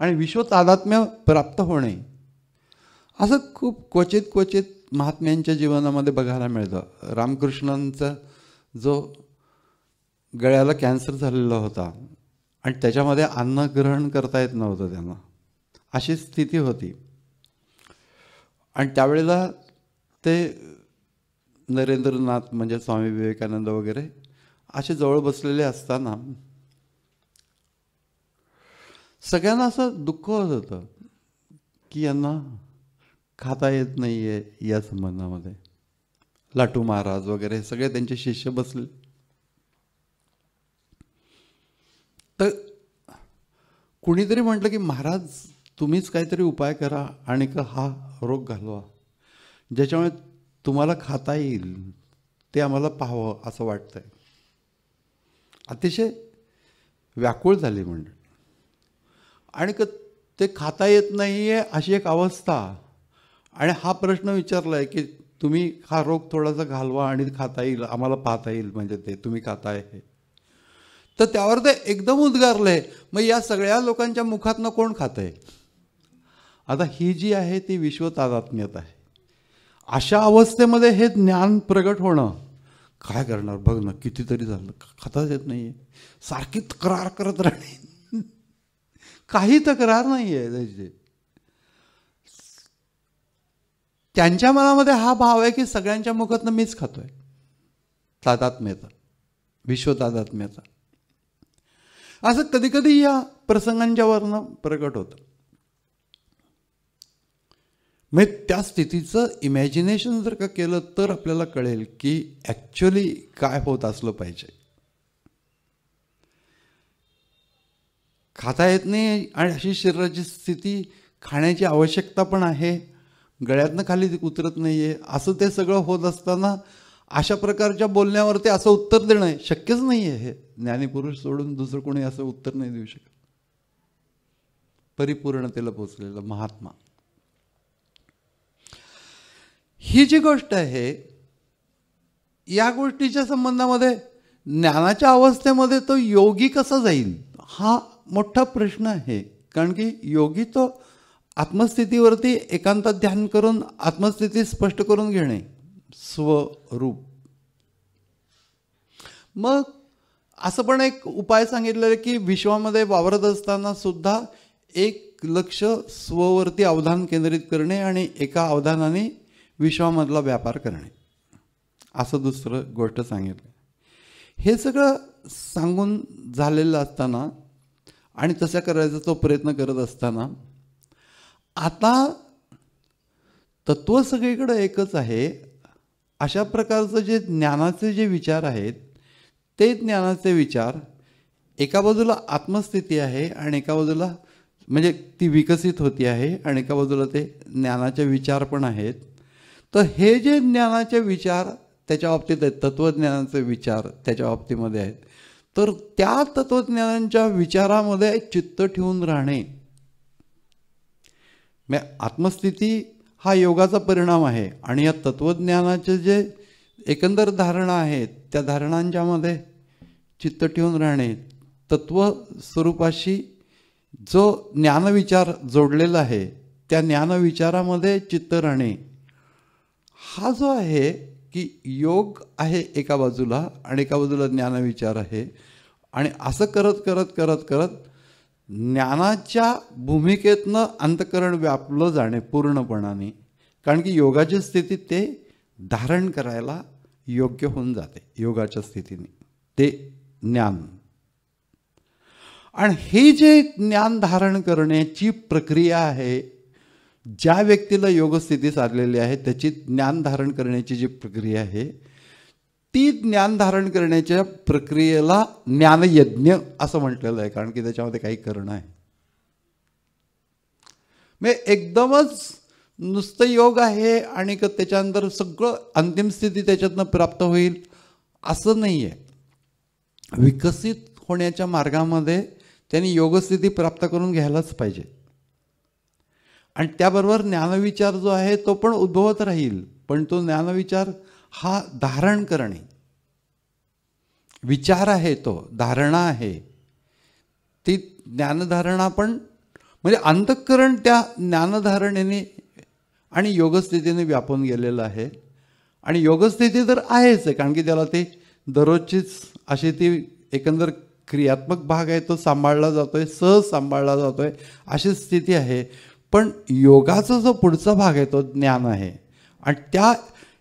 आणि विश्व तादात्म्य प्राप्त होणे असं खूप क्वचित महात्म्यांच्या जीवनामध्ये बघायला मिळतं. रामकृष्णांचा जो गळ्याला कॅन्सर झालेला होता आणि त्याच्यामध्ये अन्न ग्रहण करता येत नव्हतं त्यांना, अशी स्थिती होती. आणि त्यावेळेला ते नरेंद्रनाथ म्हणजे स्वामी विवेकानंद वगैरे असे जवळ बसलेले असताना सगळ्यांना असं दुःख होत होतं की यांना खाता येत नाही आहे या संबंधामध्ये. लाटू महाराज वगैरे सगळे त्यांचे शिष्य बसले. तर कुणीतरी म्हटलं की महाराज तुम्हीच काहीतरी उपाय करा आणि हा रोग घालवा ज्याच्यामुळे तुम्हाला खाता येईल, ते आम्हाला पाहावं असं वाटतंय. अतिशय व्याकुळ झाली मंडळी. आणि ते खाता येत नाही आहे अशी एक अवस्था, आणि हा प्रश्न विचारला आहे की तुम्ही हा रोग थोडासा घालवा आणि खाता येईल, आम्हाला पाहता येईल, म्हणजे ते तुम्ही खाताय हे. तर त्यावर ते एकदम उद्गारलंय, मग या सगळ्या लोकांच्या मुखातनं कोण खातंय? आता ही जी आहे ती विश्वतादात्म्यता आहे. अशा अवस्थेमध्ये हे ज्ञान प्रगट होणं, काय करणार बघ ना, कितीतरी झालं खाताच येत नाहीये, सारखी तक्रार करत राहणे, काही तक्रार नाही आहे त्याची. त्यांच्या मनामध्ये हा भाव आहे की सगळ्यांच्या मुखातनं मीच खातोय. तादात्म्यता, विश्वतादात्म्यता असं कधी कधी या प्रसंगांच्या वरनं प्रकट होतं. मग त्या स्थितीचं इमॅजिनेशन जर का केलं तर आपल्याला कळेल की ॲक्च्युली काय होत असलं पाहिजे. खाता येत नाही आणि अशी शरीराची स्थिती, खाण्याची आवश्यकता पण आहे, गळ्यातनं खाली उतरत नाही आहे, असं ते सगळं होत असताना अशा प्रकारच्या बोलण्यावरती असं उत्तर देणं शक्यच नाही आहे. हे ज्ञानीपुरुष सोडून दुसरं कोणी असं उत्तर नाही देऊ शकत. परिपूर्णतेला पोचलेला महात्मा. ही जी गोष्ट आहे, या गोष्टीच्या संबंधामध्ये ज्ञानाच्या अवस्थेमध्ये तो योगी कसा जाईल हा मोठा प्रश्न आहे. कारण की योगी तो आत्मस्थितीवरती एकांतात ध्यान करून आत्मस्थिती स्पष्ट करून घेणे, स्वरूप. मग असं पण एक उपाय सांगितलेला की विश्वामध्ये वावरत असताना सुद्धा एक लक्ष स्ववरती अवधान केंद्रित करणे आणि एका अवधानाने विश्वामधला व्यापार करणे, असं दुसरं गोष्ट सांगितलं. हे सगळं सांगून झालेलं असताना आणि तशा करायचा तो प्रयत्न करत असताना आता तत्व सगळीकडे एकच आहे. अशा प्रकारचं जे ज्ञानाचे जे विचार आहेत ते ज्ञानाचे विचार एका बाजूला आत्मस्थिती आहे आणि एका बाजूला म्हणजे ती विकसित होती आहे आणि एका बाजूला ते ज्ञानाचे विचार पण आहेत. तर हे जे ज्ञानाचे विचार त्याच्या बाबतीत आहेत, तत्वज्ञानाचे विचार त्याच्या बाबतीमध्ये आहेत, तर त्या तत्वज्ञानांच्या विचारामध्ये चित्त ठेवून राहणे, आत्मस्थिती हा योगाचा परिणाम आहे. आणि या तत्वज्ञानाचे जे एकंदर धारणा आहेत त्या धारणांच्यामध्ये चित्त ठेवून राहणे, तत्व स्वरूपाशी जो ज्ञानविचार जोडलेला आहे त्या ज्ञानविचारामध्ये चित्त राहणे, हा जो आहे की योग आहे एका बाजूला आणि एका बाजूला ज्ञानविचार आहे. आणि असं करत करत करत करत ज्ञानाच्या भूमिकेतनं अंतःकरण व्यापलं जाणे पूर्णपणाने. कारण की योगाची स्थिती ते धारण करायला योग्य होऊन जाते योगाच्या स्थितीने, ते ज्ञान. आणि हे जे ज्ञान धारण करण्याची प्रक्रिया आहे, ज्या व्यक्तीला योगस्थिती साधलेली आहे त्याची ज्ञान धारण करण्याची जी प्रक्रिया आहे, ती ज्ञान धारण करण्याच्या प्रक्रियेला ज्ञानयज्ञ असं म्हटलेलं आहे. कारण की त्याच्यामध्ये काही करणं आहे, म्हणजे एकदमच नुसतं योग आहे आणि त्याच्यानंतर सगळं अंतिम स्थिती त्याच्यातनं प्राप्त होईल असं नाही आहे. विकसित होण्याच्या मार्गामध्ये त्यांनी योगस्थिती प्राप्त करून घ्यायलाच पाहिजे. आणि त्याबरोबर ज्ञानविचार जो आहे तो पण उद्भवत राहील, पण तो ज्ञानविचार हा धारण करणे, विचार आहे, तो धारणा आहे. ती ज्ञानधारणा पण म्हणजे अंतःकरण त्या ज्ञानधारणेने आणि योगस्थितीने व्यापून गेलेलं आहे. आणि योगस्थिती तर आहेच आहे, कारण की त्याला ते दररोजचीच अशी ती एकंदर क्रियात्मक भाग आहे तो सांभाळला जातोय, सहज सांभाळला जातोय, अशी स्थिती आहे. पण योगाचा जो पुढचा भाग आहे तो ज्ञान आहे. आणि त्या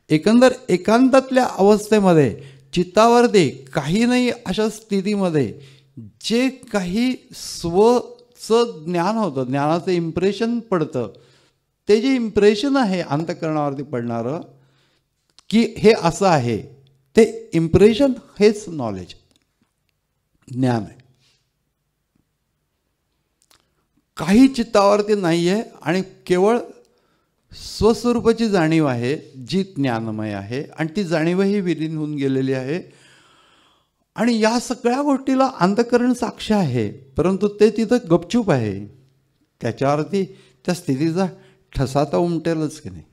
एकंदर एकांतातल्या अवस्थेमध्ये चित्तावरती काही नाही अशा स्थितीमध्ये जे काही स्वचं ज्ञान होतं, ज्ञानाचं इम्प्रेशन पडतं, ते जे इम्प्रेशन आहे अंतःकरणावरती पडणारं की हे असं आहे, ते इम्प्रेशन हेच नॉलेज, ज्ञान आहे. काही चित्तावरती नाही आहे आणि केवळ स्वस्वरूपाची जाणीव आहे जी ज्ञानमय आहे. आणि ती जाणीवही विलीन होऊन गेलेली आहे. आणि या सगळ्या गोष्टीला अंतःकरण साक्ष आहे, परंतु ते तिथं गपचूप आहे. त्याच्यावरती त्या स्थितीचा ठसा तर उमटेलच की नाही.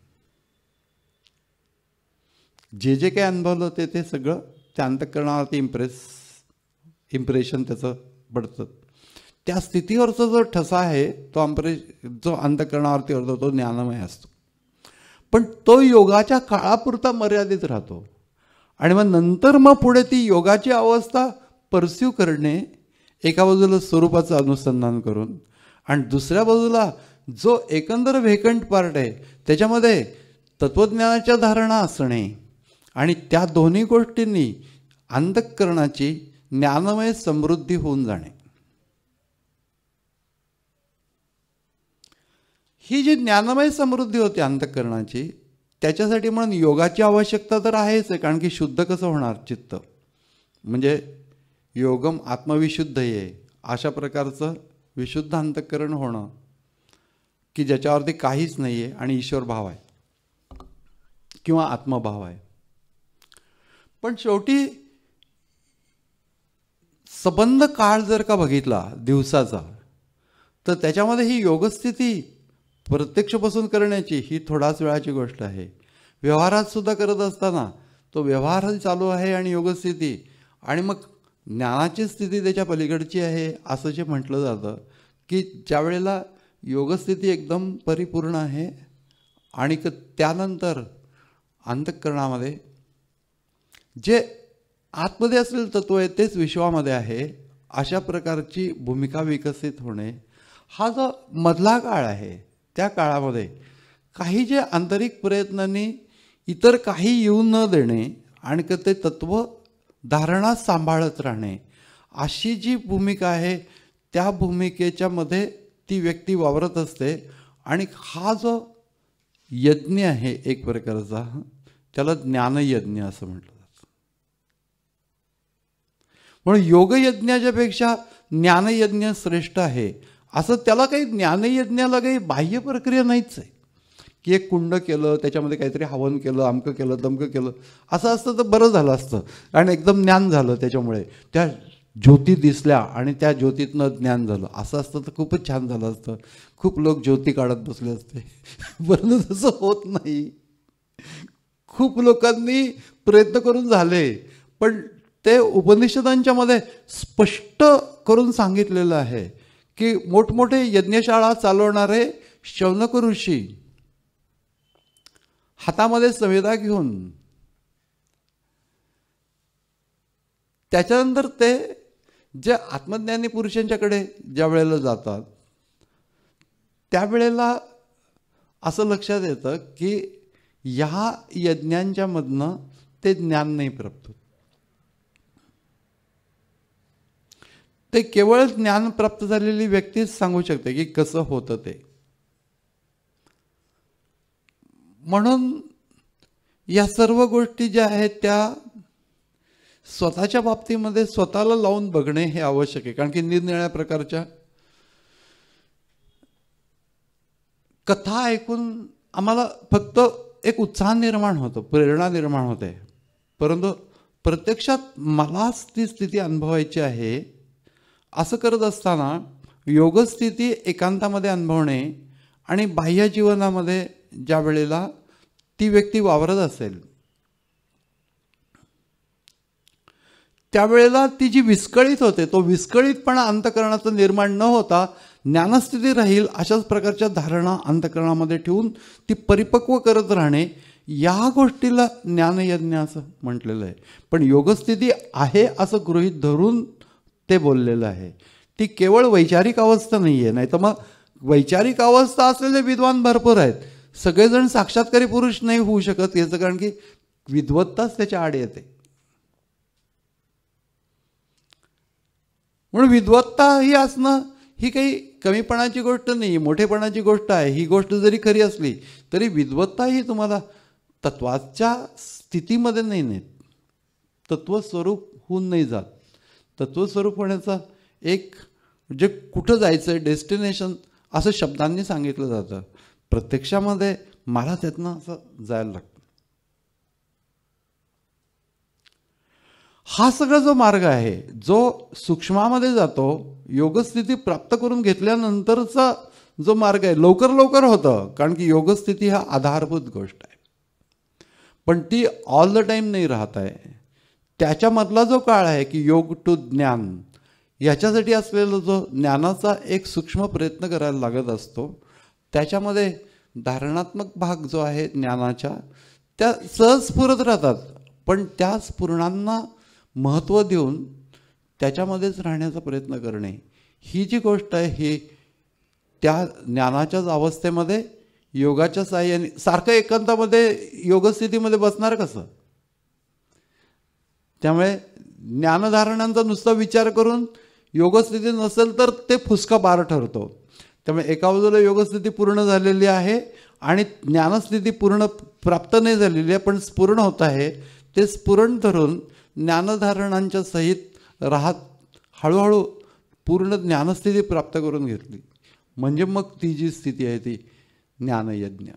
जे जे काही अनुभवलं ते सगळं त्या अंतःकरणावरती इम्प्रेशन त्याचं पडतं. त्या स्थितीवरचा जो ठसा आहे तो जो अंतःकरणावरती होतो तो ज्ञानमय असतो. पण तो योगाच्या काळापुरता मर्यादित राहतो. आणि मग नंतर मग पुढे ती योगाची अवस्था परस्यू करणे, एका बाजूला स्वरूपाचं अनुसंधान करून, आणि दुसऱ्या बाजूला जो एकंदर व्हेकंट पार्ट आहे त्याच्यामध्ये तत्त्वज्ञानाच्या धारणा असणे, आणि त्या दोन्ही गोष्टींनी अंतःकरणाची ज्ञानमय समृद्धी होऊन जाणे. ही जी ज्ञानमय समृद्धी होती अंतःकरणाची, त्याच्यासाठी म्हणून योगाची आवश्यकता तर आहेच आहे. कारण की शुद्ध कसं होणार चित्त, म्हणजे योगम आत्मविशुद्ध आहे, अशा प्रकारचं विशुद्ध अंतःकरण होणं की ज्याच्यावरती काहीच नाही आहे आणि ईश्वर भाव आहे किंवा आत्मभाव आहे. पण शेवटी संबंध काळ जर का बघितला दिवसाचा, तर त्याच्यामध्ये ही योगस्थिती प्रत्यक्षपासून करण्याची ही थोडाच वेळाची गोष्ट आहे. व्यवहारात सुद्धा करत असताना तो व्यवहारही चालू आहे आणि योगस्थिती, आणि मग ज्ञानाची स्थिती त्याच्या पलीकडची आहे असं जे म्हटलं जातं की ज्या वेळेला योगस्थिती एकदम परिपूर्ण आहे आणि त्यानंतर अंतःकरणामध्ये जे आतमध्ये असलेलं तत्व आहे तेच विश्वामध्ये आहे, अशा प्रकारची भूमिका विकसित होणे, हा जो मधला काळ आहे त्या काळामध्ये काही जे आंतरिक प्रयत्नांनी इतर काही येऊ न देणे आणि ते तत्व धारणा सांभाळत राहणे, अशी जी भूमिका आहे त्या भूमिकेच्या मध्ये ती व्यक्ती वावरत असते. आणि हा जो यज्ञ आहे एक प्रकारचा, त्याला ज्ञानयज्ञ असं म्हटलं जातं. म्हणून योगयज्ञाच्या पेक्षा ज्ञानयज्ञ श्रेष्ठ आहे. असं त्याला काही ज्ञानयज्ञाला काही बाह्य प्रक्रिया नाहीच आहे की एक कुंड केलं, त्याच्यामध्ये काहीतरी हवन केलं, अमकं केलं, तमकं केलं, असं असतं तर बरं झालं असतं आणि एकदम ज्ञान झालं, त्याच्यामुळे त्या ज्योती दिसल्या आणि त्या ज्योतीतनं ज्ञान झालं, असं असतं तर खूपच छान झालं असतं. खूप लोक ज्योती काढत बसले असते. बरं तसं होत नाही. खूप लोकांनी प्रयत्न करून झाले, पण ते उपनिषदांच्या मध्ये स्पष्ट करून सांगितलेलं आहे की मोठमोठे यज्ञशाळा चालवणारे शौनक ऋषी हातामध्ये संवेदा घेऊन, त्याच्यानंतर ते जे आत्मज्ञानी पुरुषांच्याकडे ज्या वेळेला जातात त्यावेळेला असं लक्षात येतं की ह्या यज्ञांच्या मधनं ते ज्ञान नाही प्राप्त होत. ते केवळ ज्ञान प्राप्त झालेली व्यक्तीच सांगू शकते की कसं होतं ते. म्हणून या सर्व गोष्टी ज्या आहेत त्या स्वतःच्या बाबतीमध्ये स्वतःला लावून बघणे हे आवश्यक आहे. कारण की निरनिराळ्या प्रकारच्या कथा ऐकून आम्हाला फक्त एक उत्साह निर्माण होतो, प्रेरणा निर्माण होते, परंतु प्रत्यक्षात मलाच ती स्थिती अनुभवायची आहे असं करत असताना योगस्थिती एकांतामध्ये अनुभवणे आणि बाह्य जीवनामध्ये ज्या वेळेला ती व्यक्ती वावरत असेल त्यावेळेला ती जी विस्कळीत होते, तो विस्कळीतपणा अंतःकरणाचं निर्माण न होता ज्ञानस्थिती राहील अशाच प्रकारच्या धारणा अंतःकरणामध्ये ठेवून ती परिपक्व करत राहणे, या गोष्टीला ज्ञानयज्ञ असं म्हटलेलं आहे. पण योगस्थिती आहे असं गृहीत धरून ते बोललेलं आहे. ती केवळ वैचारिक अवस्था नाही आहे. नाही तर मग वैचारिक अवस्था असलेले विद्वान भरपूर आहेत. सगळेजण साक्षात्कारी पुरुष नाही होऊ शकत. याचं कारण की विद्वत्ताच त्याच्या आड येते. म्हणून विद्वत्ता ही असणं ही काही कमीपणाची गोष्ट नाही, मोठेपणाची गोष्ट आहे. ही गोष्ट जरी खरी असली तरी विद्वत्ता ही तुम्हाला तत्वाच्या स्थितीमध्ये नाही नेत, तत्वस्वरूप होऊन नाही जात. तत्वस्वरूप होण्याचा एक म्हणजे कुठं जायचं आहे, डेस्टिनेशन असं शब्दांनी सांगितलं जातं. प्रत्यक्षामध्ये मला त्यातनं असं जायला लागतं. हा सगळा जो मार्ग आहे जो सूक्ष्मामध्ये जातो, योगस्थिती प्राप्त करून घेतल्यानंतरचा जो मार्ग आहे लवकर लवकर होतं. कारण की योगस्थिती हा आधारभूत गोष्ट आहे, पण ती ऑल द टाईम नाही राहत आहे. त्याच्यामधला जो काळ आहे की योग टू ज्ञान, याच्यासाठी असलेला जो ज्ञानाचा एक सूक्ष्म प्रयत्न करायला लागत असतो, त्याच्यामध्ये धारणात्मक भाग जो आहे ज्ञानाच्या त्या सहज स्फुरत राहतात. पण त्या स्फुरणांना महत्त्व देऊन त्याच्यामध्येच राहण्याचा प्रयत्न करणे ही जी गोष्ट आहे, ही त्या ज्ञानाच्याच अवस्थेमध्ये योगाच्या साहाय्याने सारखं एकांतामध्ये योगस्थितीमध्ये बसणार कसं? त्यामुळे ज्ञानधारणांचा नुसता विचार करून योगस्थिती नसेल तर ते फुसका पार ठरतो. त्यामुळे एका बाजूला योगस्थिती पूर्ण झालेली आहे आणि ज्ञानस्थिती पूर्ण प्राप्त नाही झालेली आहे, पण स्फुरण होत आहे. ते स्फुरण धरून ज्ञानधारणांच्या सहित राहत हळूहळू पूर्ण ज्ञानस्थिती प्राप्त करून घेतली म्हणजे मग ती जी स्थिती आहे ती ज्ञानयज्ञ.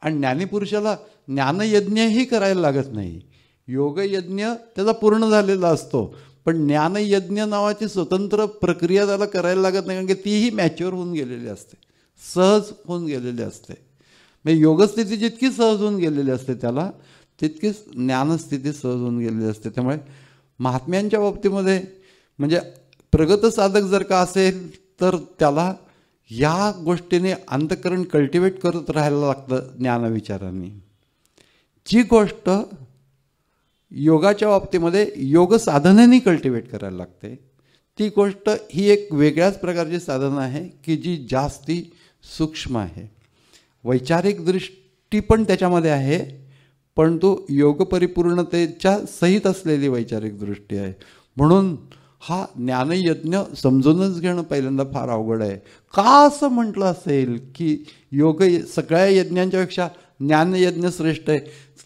आणि ज्ञानीपुरुषाला ज्ञानयज्ञही करायला लागत नाही. योगयज्ञ त्याचा पूर्ण झालेला असतो, पण ज्ञानयज्ञ नावाची स्वतंत्र प्रक्रिया त्याला करायला लागत नाही, कारण की तीही मॅच्युअर होऊन गेलेली असते, सहज होऊन गेलेली असते. म्हणजे योगस्थिती जितकी सहज होऊन गेलेली असते त्याला तितकीच ज्ञानस्थिती सहज होऊन गेलेली असते. त्यामुळे महात्म्यांच्या बाबतीमध्ये म्हणजे प्रगत साधक जर का असेल तर त्याला या गोष्टीने अंतःकरण कल्टिवेट करत राहायला लागतं ज्ञानविचारांनी. जी गोष्ट योगाच्या बाबतीमध्ये योग साधनेने कल्टिवेट करायला लागते, ती गोष्ट ही एक वेगळ्याच प्रकारची साधना आहे की जी जास्ती सूक्ष्म आहे. वैचारिक दृष्टी पण त्याच्यामध्ये आहे, परंतु योग परिपूर्णतेच्या सहित असलेली वैचारिक दृष्टी आहे. म्हणून हा ज्ञानयज्ञ समजूनच घेणं पहिल्यांदा फार अवघड आहे. का असं म्हटलं असेल की योग सगळ्या यज्ञांच्यापेक्षा ज्ञानयज्ञ श्रेष्ठ आहे?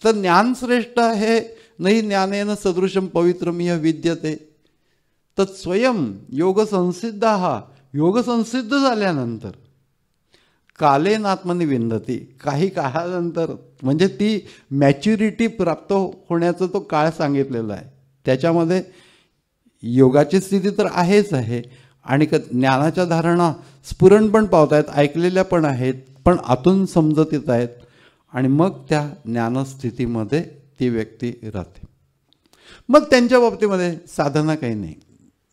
तर ज्ञान श्रेष्ठ आहे. नाही ज्ञानेन सदृशम पवित्रमिह विद्यते तत्स्वयं योग संसिद्ध. हा योग संसिद्ध झाल्यानंतर कालेन आत्मनि विंदती, काही काळानंतर म्हणजे ती मॅच्युरिटी प्राप्त होण्याचा तो काळ सांगितलेला आहे. त्याच्यामध्ये योगाची स्थिती तर आहेच आहे आणि ज्ञानाच्या धारणा स्फुरण पण पावत आहेत, ऐकलेल्या पण आहेत, पण आतून समजत येत आहेत आणि मग त्या ज्ञानस्थितीमध्ये ती व्यक्ती राहते. मग त्यांच्या बाबतीमध्ये साधना काही नाही,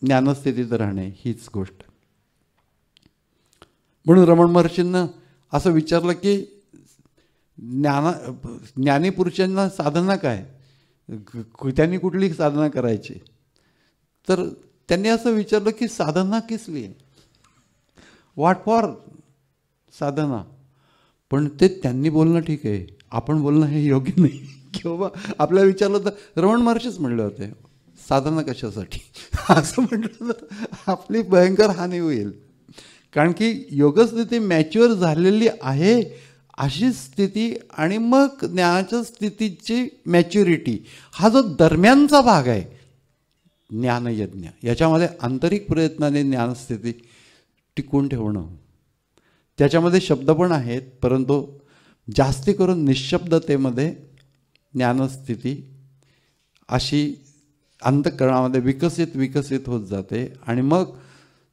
ज्ञानस्थितीत राहणे हीच गोष्ट. म्हणून रमण महर्षींना असं विचारलं की ज्ञानी पुरुषांना साधना काय, त्यांनी कुठली साधना करायची? तर त्यांनी असं विचारलं की साधना किसली आहे, व्हॉट फॉर साधना? पण ते त्यांनी बोलणं ठीक आहे, आपण बोलणं हे योग्य नाही. किंवा आपल्याला विचारलं तर रमण महर्षीच म्हणले होते साधना कशासाठी असं म्हटलं तर आपली भयंकर हानी होईल. कारण की योगस्थिती मॅच्युअर झालेली आहे अशी स्थिती आणि मग ज्ञानाच्या स्थितीची मॅच्युरिटी हा जो दरम्यानचा भाग आहे ज्ञानयज्ञ, याच्यामध्ये आंतरिक प्रयत्नाने ज्ञानस्थिती टिकून ठेवणं. त्याच्यामध्ये शब्द पण आहेत, परंतु जास्ती करून निःशब्दतेमध्ये ज्ञानस्थिती अशी अंतःकरणामध्ये विकसित होत जाते आणि मग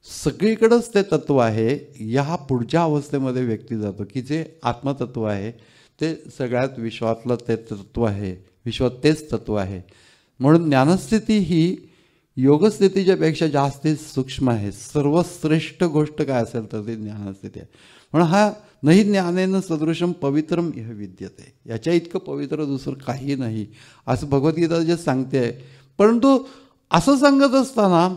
सगळीकडंच ते तत्व आहे. या पुढच्या अवस्थेमध्ये व्यक्ती जातो की जे आत्मतत्व आहे ते सगळ्यात विश्वातलं ते तत्व आहे, विश्वात तेच तत्व आहे. म्हणून ज्ञानस्थिती ही योगस्थितीच्या पेक्षा जास्ती सूक्ष्म आहे. सर्वश्रेष्ठ गोष्ट काय असेल तर ती ज्ञानस्थिती आहे. म्हणून हा नाही ज्ञानेन सदृशम पवित्रम इह विद्यते, याच्या इतकं पवित्र दुसरं काही नाही असं भगवद्गीता जे सांगते आहे. परंतु असं सांगत असताना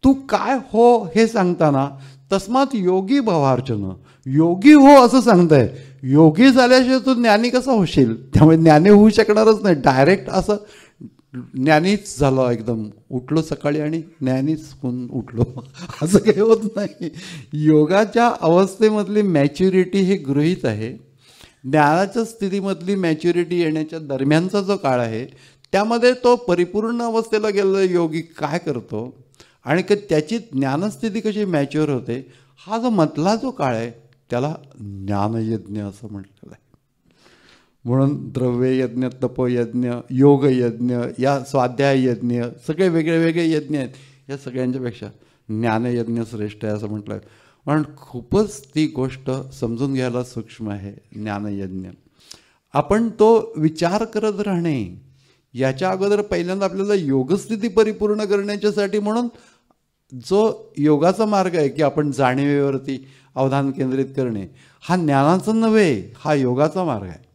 तू काय हो हे सांगताना तस्मात योगी भवार्चन, योगी हो असं सांगताय. योगी झाल्याशिवाय तू ज्ञानी कसा होशील? त्यामुळे ज्ञानी होऊ शकणारच नाही. डायरेक्ट असं ज्ञानीच झालं, एकदम उठलो सकाळी आणि ज्ञानीच होऊन उठलो असं काही होत नाही. योगाच्या अवस्थेमधली मॅच्युरिटी हे गृहीत आहे. ज्ञानाच्या स्थितीमधली मॅच्युरिटी येण्याच्या दरम्यानचा जो काळ आहे त्यामध्ये तो परिपूर्ण अवस्थेला गेलेला योगी काय करतो आणि त्याची ज्ञानस्थिती कशी मॅच्युअर होते, हा जो मधला जो काळ आहे त्याला ज्ञानयज्ञ असं म्हटलेलं आहे. म्हणून द्रव्ययज्ञ, तपयज्ञ, योगयज्ञ, या स्वाध्याय यज्ञ, सगळे वेगळे वेगळे यज्ञ आहेत. या सगळ्यांच्यापेक्षा ज्ञानयज्ञ श्रेष्ठ आहे असं म्हटलं आहे. पण खूपच ती गोष्ट समजून घ्यायला सूक्ष्म आहे. ज्ञानयज्ञ आपण तो विचार करत राहणे, याच्या अगोदर पहिल्यांदा आपल्याला योगस्थिती परिपूर्ण करण्याच्यासाठी म्हणून जो योगाचा मार्ग आहे की आपण जाणीवेवरती अवधान केंद्रित करणे, हा ज्ञानाचं नव्हे, हा योगाचा मार्ग आहे.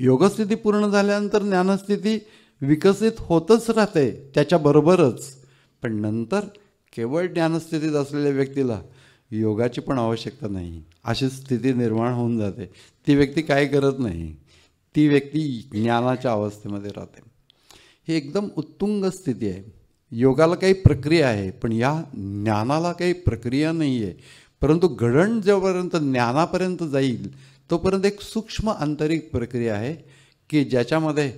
योगस्थिती पूर्ण झाल्यानंतर ज्ञानस्थिती विकसित होतच राहते त्याच्याबरोबरच. पण नंतर केवळ ज्ञानस्थितीत असलेल्या व्यक्तीला योगाची पण आवश्यकता नाही अशी स्थिती निर्माण होऊन जाते. ती व्यक्ती काय करत नाही, ती व्यक्ती ज्ञानाच्या अवस्थेमध्ये राहते. ही एकदम उत्तुंग स्थिती आहे. योगाला काही प्रक्रिया आहे पण या ज्ञानाला काही प्रक्रिया नाही आहे. परंतु घडण जोपर्यंत ज्ञानापर्यंत जाईल तोपर्यंत एक सूक्ष्म आंतरिक प्रक्रिया आहे की ज्याच्यामध्ये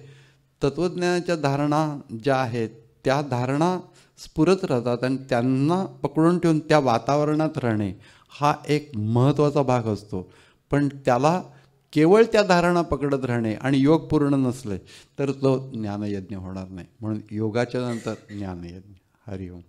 तत्त्वज्ञानाच्या धारणा ज्या आहेत त्या धारणा स्फुरत राहतात आणि त्यांना पकडून ठेवून त्या वातावरणात राहणे हा एक महत्त्वाचा भाग असतो. पण त्याला केवळ त्या धारणा पकडत राहणे आणि योग पूर्ण नसले तर तो ज्ञानयज्ञ होणार नाही. म्हणून योगाच्या नंतर ज्ञानयज्ञ. हरिओम.